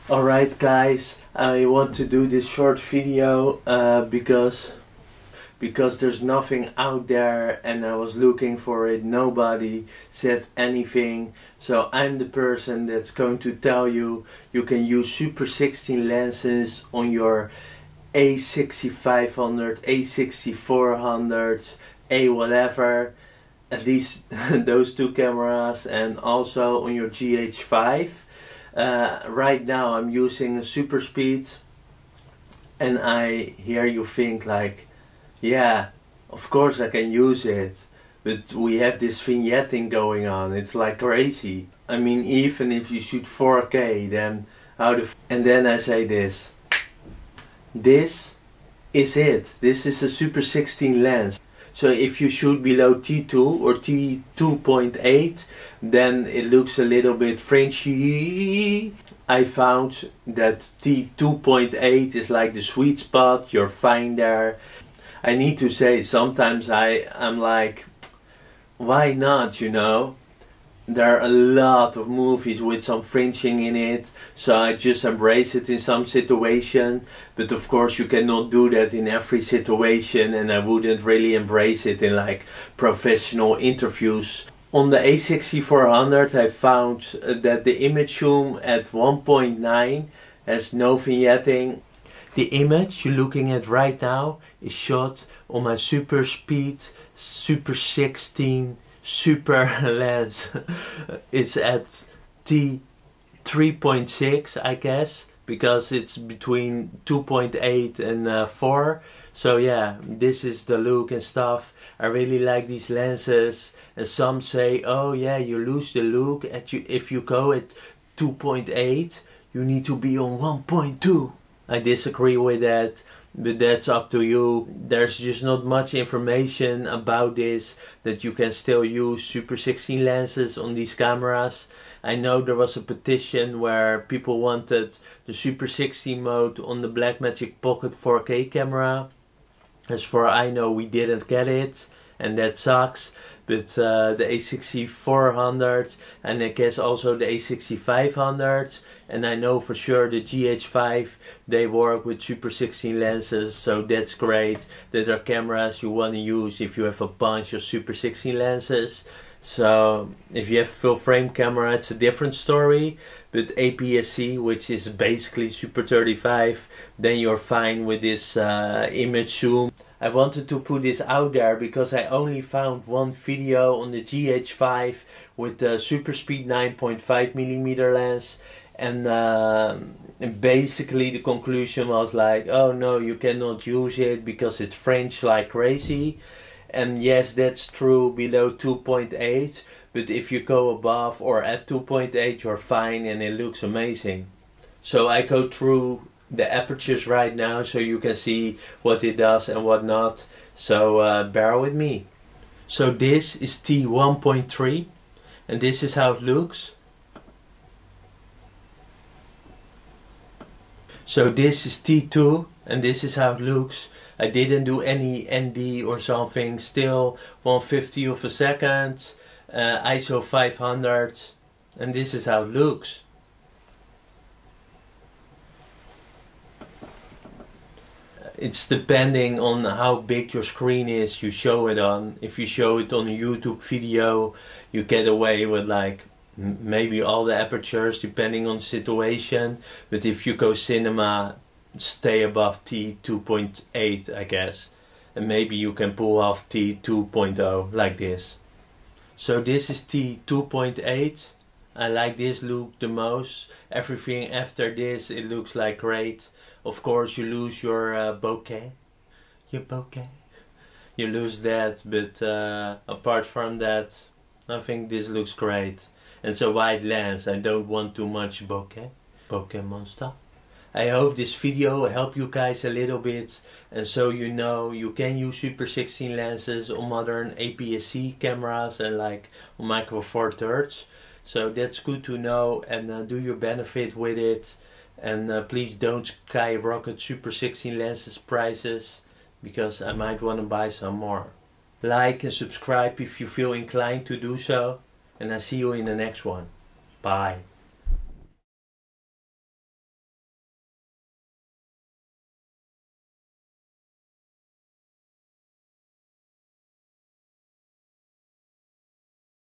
Alright guys, I want to do this short video because there's nothing out there and I was looking for it. Nobody said anything, so I'm the person that's going to tell you you can use Super 16 lenses on your A6500, A6400, A whatever, at least those two cameras, and also on your GH5. Right now I'm using a super speed, and I hear you think like, yeah, of course I can use it, but we have this vignetting going on, it's like crazy. I mean, even if you shoot 4K, then how the and then I say this is it. This is a Super 16 lens. So if you shoot below T2 or T2.8, then it looks a little bit Frenchy. I found that T2.8 is like the sweet spot, you're fine there. I need to say, sometimes I'm like, why not, you know? There are a lot of movies with some fringing in it, so I just embrace it in some situation, but of course you cannot do that in every situation, and I wouldn't really embrace it in like professional interviews. On the A6400 I found that the image zoom at 1.9 has no vignetting. The image you're looking at right now is shot on my super speed Super 16 super lens. It's at T3.6 I guess, because it's between 2.8 and 4. So yeah, this is the look and stuff. I really like these lenses, and some say, oh yeah, you lose the look if you go at 2.8, you need to be on 1.2. I disagree with that, but that's up to you. There's just not much information about this, that you can still use Super 16 lenses on these cameras. I know there was a petition where people wanted the Super 16 mode on the Blackmagic Pocket 4K camera. As far as I know, we didn't get it, and that sucks. But the A6400, and I guess also the A6500, and I know for sure the GH5, they work with Super 16 lenses, so that's great. That are cameras you want to use if you have a bunch of Super 16 lenses. So if you have full frame camera, it's a different story, but APSC, which is basically Super 35, then you're fine with this image zoom. I wanted to put this out there because I only found one video on the GH5 with the super speed 9.5mm lens, and basically the conclusion was like, oh no, you cannot use it because it's French like crazy. And yes, that's true below 2.8, but if you go above or at 2.8, you're fine and it looks amazing. So I go through the apertures right now so you can see what it does and what not. So bear with me. So this is T1.3 and this is how it looks. So this is T2 and this is how it looks. I didn't do any ND or something, still 1/50 of a second, ISO 500, and this is how it looks. It's depending on how big your screen is you show it on. If you show it on a YouTube video, you get away with like maybe all the apertures depending on the situation, but if you go cinema, stay above T2.8 I guess, and maybe you can pull off T2.0 like this. So this is T2.8. I like this look the most. Everything after this, it looks like great. Of course you lose your bokeh, you lose that, but apart from that, I think this looks great. And it's a wide lens, I don't want too much bokeh monster. I hope this video helped you guys a little bit, and so you know you can use Super 16 lenses on modern APS-C cameras and like on Micro Four Thirds. So that's good to know, and do your benefit with it. And please don't skyrocket Super 16 lenses prices, because I might want to buy some more. Like and subscribe if you feel inclined to do so, and I see you in the next one. Bye.